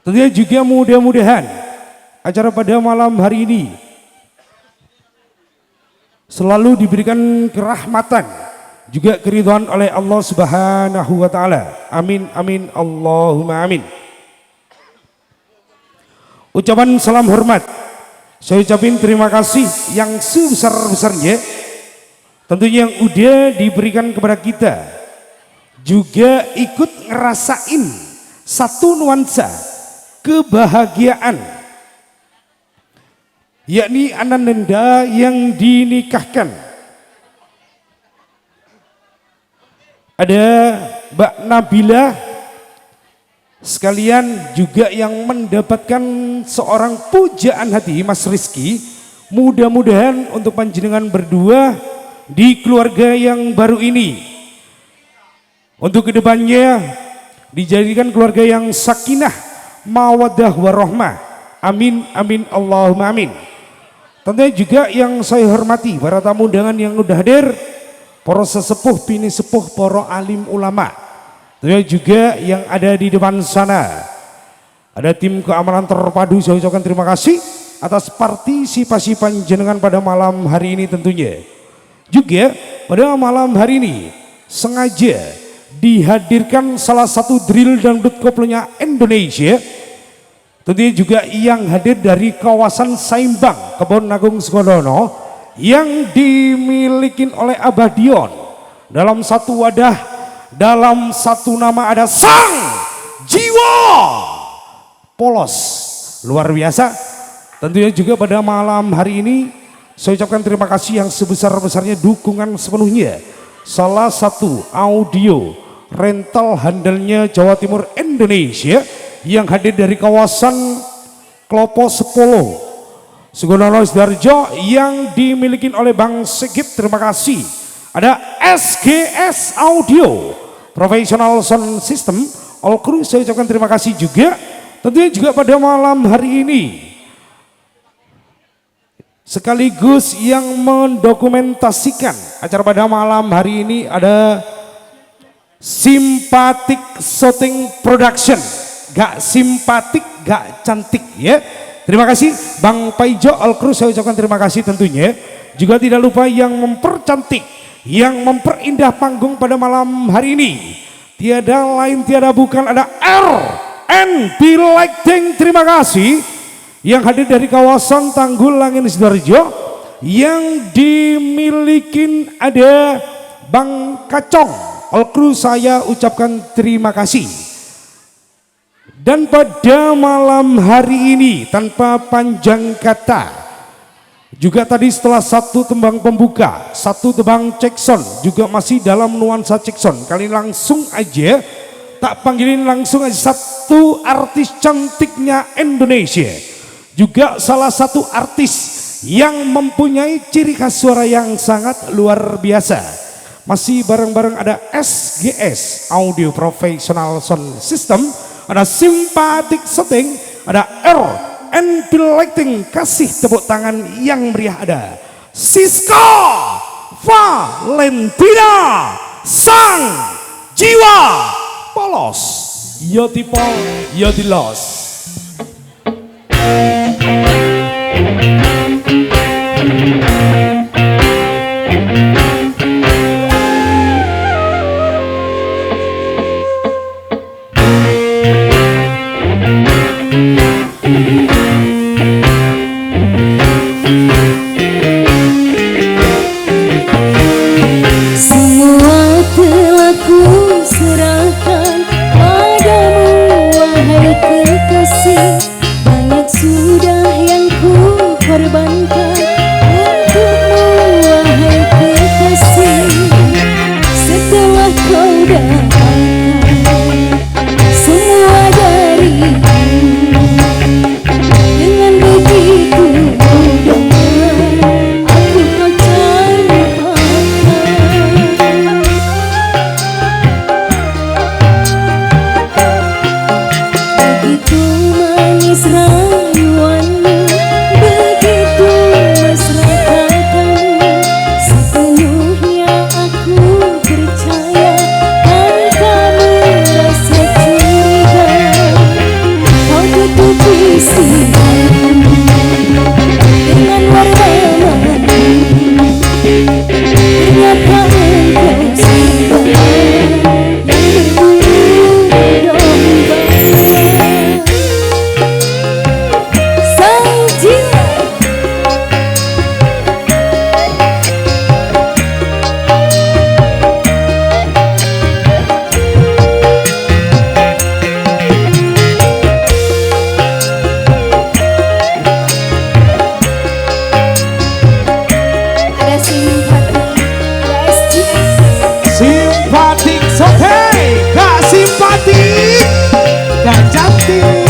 Tentunya juga mudah-mudahan acara pada malam hari ini selalu diberikan kerahmatan juga keridhaan oleh Allah Subhanahu wa taala. Amin amin Allahumma amin. Ucapan salam hormat saya ucapin terima kasih yang sebesar-besarnya tentunya yang udah diberikan kepada kita, juga ikut ngerasain satu nuansa kebahagiaan, yakni ananda yang dinikahkan. Ada Mbak Nabila sekalian juga yang mendapatkan seorang pujaan hati Mas Rizky. Mudah-mudahan untuk panjenengan berdua di keluarga yang baru ini untuk kedepannya dijadikan keluarga yang sakinah mawaddah warahmah. Amin amin Allahumma amin. Tentunya juga yang saya hormati para tamu undangan yang udah hadir, para sesepuh bini sepuh, para alim ulama. Tentunya juga yang ada di depan sana ada tim keamanan terpadu. Saya ucapkan terima kasih atas partisipasi panjenengan pada malam hari ini. Tentunya juga pada malam hari ini sengaja dihadirkan salah satu drill dangdut koplonya Indonesia. Tentunya juga yang hadir dari kawasan Saimbang, Kebon Agung Sukodono, yang dimiliki oleh Abah Dion. Dalam satu wadah, dalam satu nama ada Sang Jiwa Polos. Luar biasa. Tentunya juga pada malam hari ini saya ucapkan terima kasih yang sebesar-besarnya dukungan sepenuhnya salah satu audio rental handalnya Jawa Timur Indonesia yang hadir dari kawasan Klopo Sepolo Sukodono Sidoarjo yang dimiliki oleh Bang Sigit. Terima kasih. Ada SGS Audio Professional Sound System All Crew, saya ucapkan terima kasih juga. Tentunya juga pada malam hari ini sekaligus yang mendokumentasikan acara pada malam hari ini ada Simpatik Shooting Production. Gak simpatik, gak cantik ya. Terima kasih Bang Paijo All Crew, saya ucapkan terima kasih tentunya. Juga tidak lupa yang mempercantik, yang memperindah panggung pada malam hari ini. Tiada lain tiada bukan ada R&B Lighting. Terima kasih yang hadir dari kawasan Tanggulangin Sidoarjo yang dimiliki ada Bang Kacong All Crew, saya ucapkan terima kasih. Dan pada malam hari ini tanpa panjang kata juga tadi setelah satu tembang pembuka, satu tembang cekson juga masih dalam nuansa cekson, kali langsung aja tak panggilin langsung aja satu artis cantiknya Indonesia, juga salah satu artis yang mempunyai ciri khas suara yang sangat luar biasa. Masih bareng-bareng ada SGS Audio Professional Sound System, ada Simpatik Shooting, ada R&B Lighting. Kasih tepuk tangan yang meriah ada Siska Valentina Sang Jiwa Polos. Yo tipo yo dilos. dan cantik.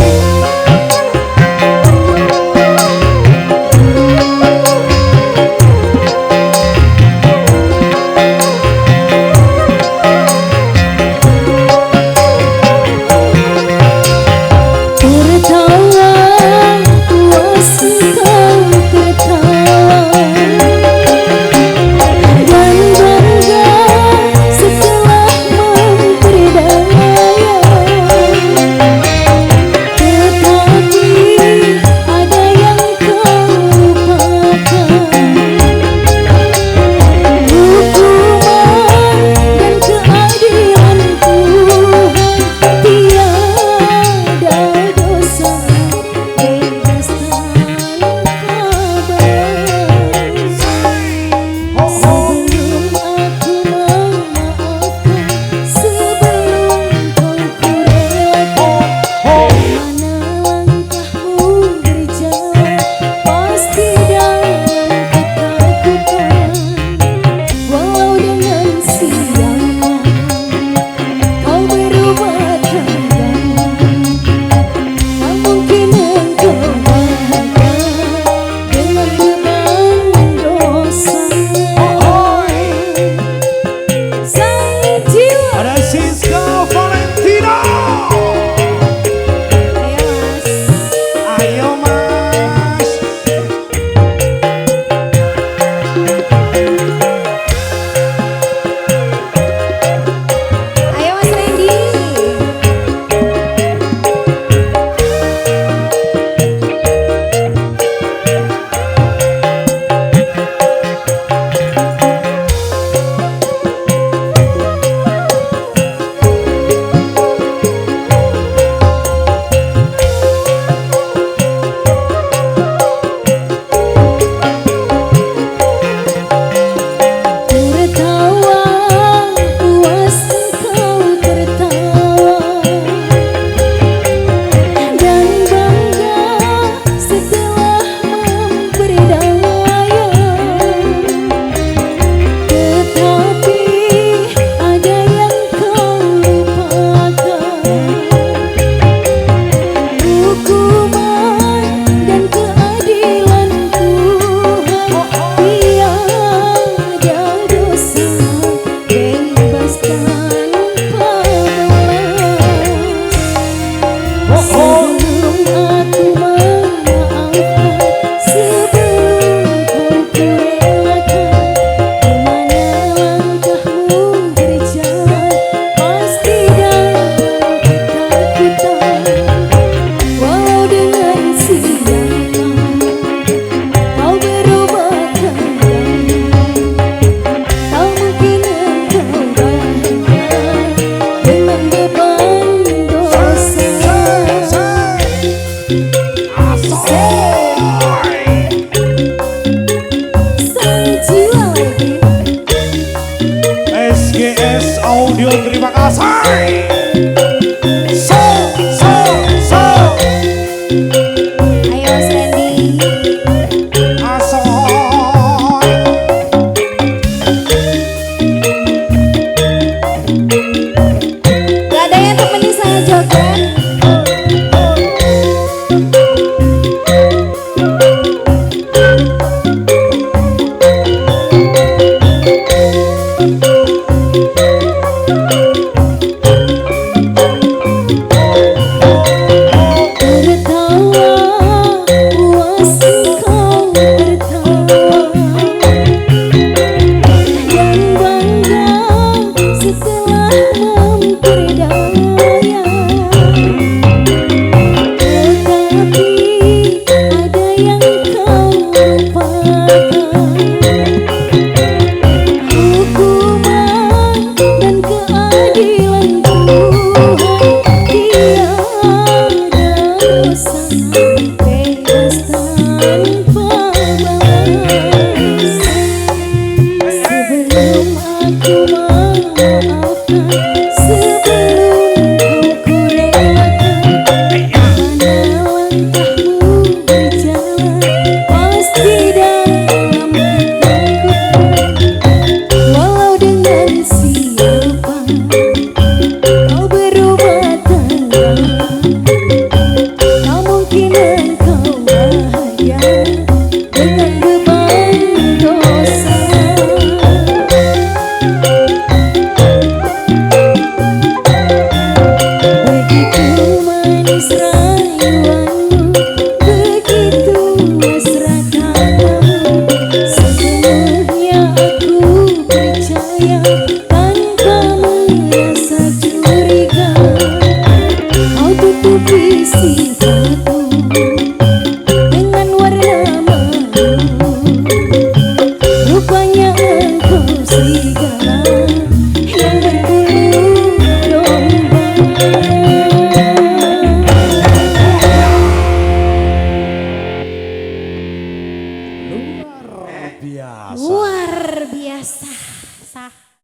Sebelum aku